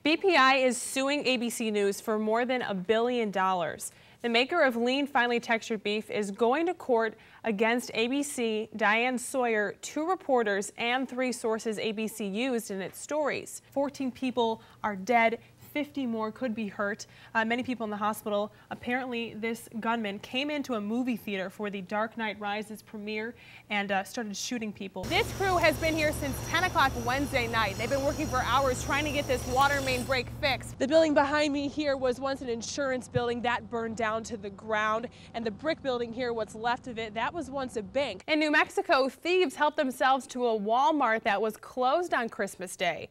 BPI is suing ABC News for more than $1 billion. The maker of lean, finely textured beef is going to court against ABC, Diane Sawyer, 2 reporters, and 3 sources ABC used in its stories. 14 people are dead. 50 more could be hurt. Many people in the hospital. Apparently, this gunman came into a movie theater for The Dark Knight Rises premiere and started shooting people. This crew has been here since 10 o'clock Wednesday night. They've been working for hours trying to get this water main break fixed. The building behind me here was once an insurance building that burned down to the ground, and the brick building here, what's left of it, that was once a bank. In New Mexico, thieves helped themselves to a Walmart that was closed on Christmas Day.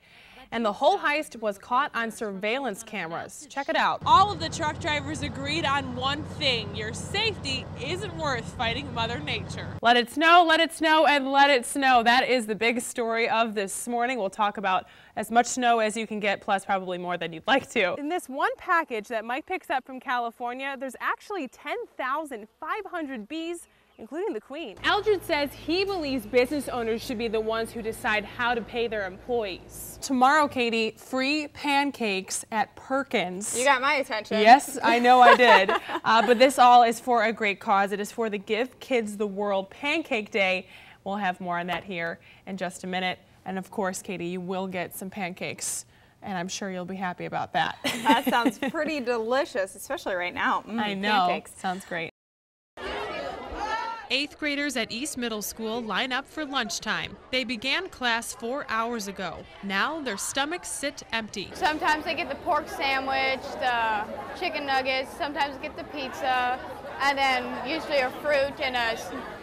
And the whole heist was caught on surveillance cameras. Check it out. All of the truck drivers agreed on one thing: your safety isn't worth fighting Mother Nature. Let it snow, and let it snow. That is the big story of this morning. We'll talk about as much snow as you can get, plus probably more than you'd like to. In this one package that Mike picks up from California, there's actually 10,500 bees, including the queen. Eldred says he believes business owners should be the ones who decide how to pay their employees. Tomorrow, Katie, free pancakes at Perkins. You got my attention. Yes, I know I did. But this all is for a great cause. It is for the Give Kids the World Pancake Day. We'll have more on that here in just a minute. And of course, Katie, you will get some pancakes, and I'm sure you'll be happy about that. That sounds pretty delicious, especially right now. I know. Pancakes. Sounds great. 8th graders at East Middle School line up for lunchtime. They began class 4 hours ago. Now their stomachs sit empty. Sometimes they get the pork sandwich, the chicken nuggets, sometimes get the pizza, and then usually a fruit and a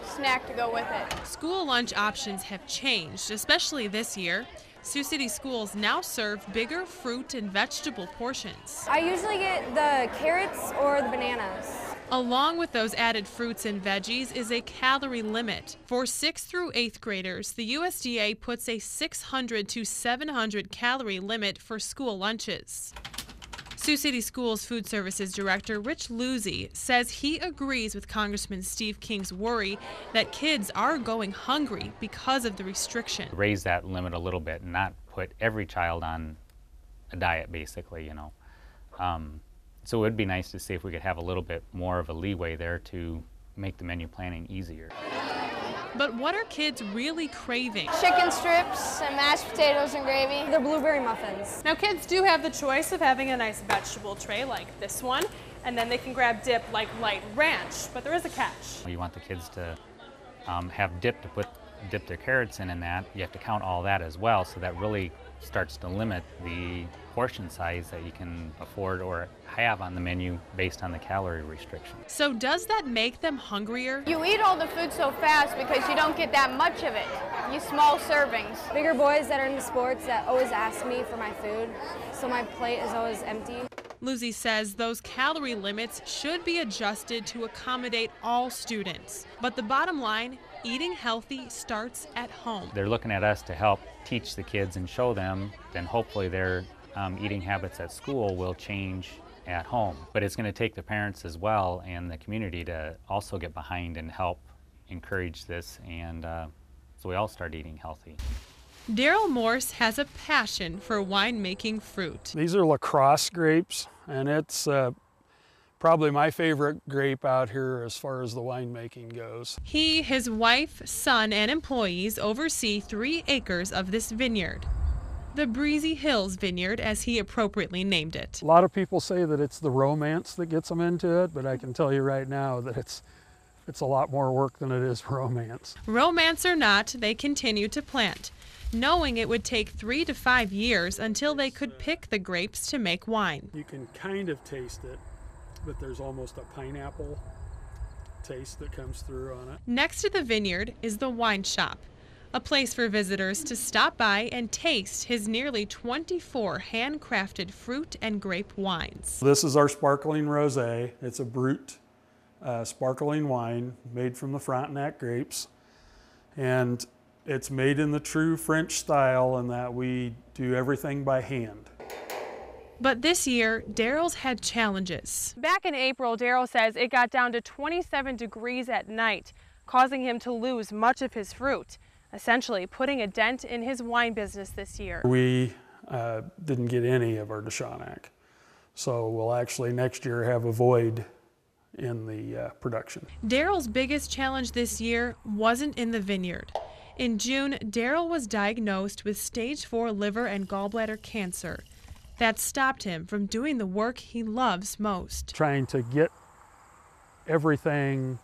snack to go with it. School lunch options have changed, especially this year. Sioux City schools now serve bigger fruit and vegetable portions. I usually get the carrots or the bananas. Along with those added fruits and veggies is a calorie limit. For 6th through 8th graders, the USDA puts a 600 to 700 calorie limit for school lunches. Sioux City Schools Food Services Director Rich Luzzi says he agrees with Congressman Steve King's worry that kids are going hungry because of the restriction. Raise that limit a little bit and not put every child on a diet, basically, you know. So it would be nice to see if we could have a little bit more of a leeway there to make the menu planning easier. But what are kids really craving? Chicken strips and mashed potatoes and gravy. They're blueberry muffins. Now kids do have the choice of having a nice vegetable tray like this one, and then they can grab dip like light ranch, but there is a catch. You want the kids to have dip to dip their carrots in, and that you have to count all that as well, so that really starts to limit the portion size that you can afford or have on the menu based on the calorie restriction. So does that make them hungrier? You eat all the food so fast because you don't get that much of it. You small servings. Bigger boys that are into sports that always ask me for my food, so my plate is always empty. Luzzi says those calorie limits should be adjusted to accommodate all students. But the bottom line, eating healthy starts at home. They're looking at us to help teach the kids and show them, then hopefully their eating habits at school will change at home. But it's going to take the parents as well and the community to also get behind and help encourage this, and so we all start eating healthy. Daryl Morse has a passion for winemaking fruit. These are La Crosse grapes, and it's probably my favorite grape out here as far as the winemaking goes. He, his wife, son, and employees oversee 3 acres of this vineyard. The Breezy Hills Vineyard, as he appropriately named it. A lot of people say that it's the romance that gets them into it, but I can tell you right now that it's a lot more work than it is romance. Romance or not, they continue to plant, knowing it would take 3 to 5 years until they could pick the grapes to make wine. You can kind of taste it, but there's almost a pineapple taste that comes through on it. Next to the vineyard is the wine shop, a place for visitors to stop by and taste his nearly 24 handcrafted fruit and grape wines. This is our sparkling rosé. It's a brut sparkling wine made from the Frontenac grapes, and it's made in the true French style in that we do everything by hand. But this year, Daryl's had challenges. Back in April, Daryl says it got down to 27 degrees at night, causing him to lose much of his fruit, essentially putting a dent in his wine business this year. We didn't get any of our Deshonak. So we'll actually next year have a void in the production. Daryl's biggest challenge this year wasn't in the vineyard. In June, Daryl was diagnosed with stage 4 liver and gallbladder cancer. That stopped him from doing the work he loves most. Trying to get everything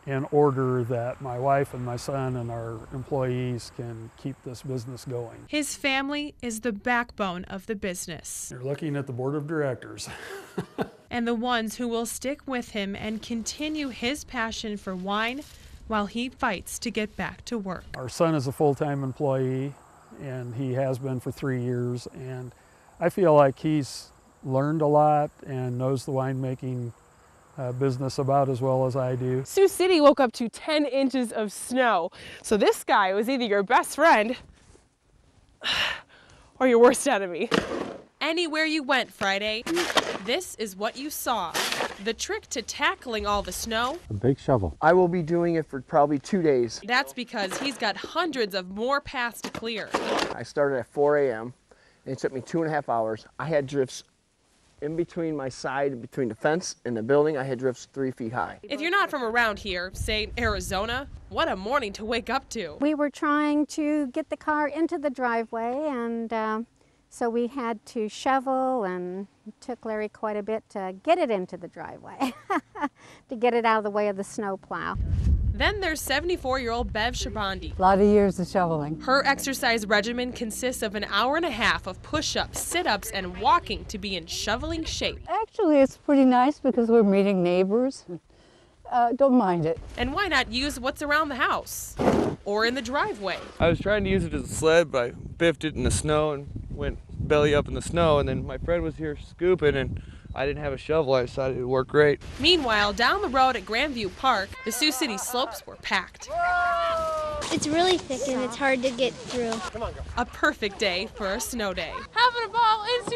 in order that my wife and my son and our employees can keep this business going. His family is the backbone of the business. You're looking at the board of directors. And the ones who will stick with him and continue his passion for wine while he fights to get back to work. Our son is a full-time employee, and he has been for 3 years, and I feel like he's learned a lot and knows the winemaking business about as well as I do. Sioux City woke up to 10 inches of snow. So this guy was either your best friend or your worst enemy. Anywhere you went Friday, this is what you saw. The trick to tackling all the snow. A big shovel. I will be doing it for probably 2 days. That's because he's got hundreds of more paths to clear. I started at 4 a.m. and it took me 2.5 hours. I had drifts in between my side, between the fence and the building. I had drifts 3 feet high. If you're not from around here, say Arizona, what a morning to wake up to. We were trying to get the car into the driveway, and so we had to shovel, and it took Larry quite a bit to get it into the driveway, to get it out of the way of the snow plow. Then there's 74-year-old Bev Shabandi. A lot of years of shoveling. Her exercise regimen consists of an hour-and-a-half of push-ups, sit-ups, and walking to be in shoveling shape. Actually, it's pretty nice because we're meeting neighbors. Don't mind it. And why not use what's around the house or in the driveway? I was trying to use it as a sled, but I biffed it in the snow and went belly up in the snow, and then my friend was here scooping, and I didn't have a shovel. I decided it would work great. Meanwhile, down the road at Grandview Park, the Sioux City slopes were packed. It's really thick and it's hard to get through. A perfect day for a snow day. Having a ball in Sioux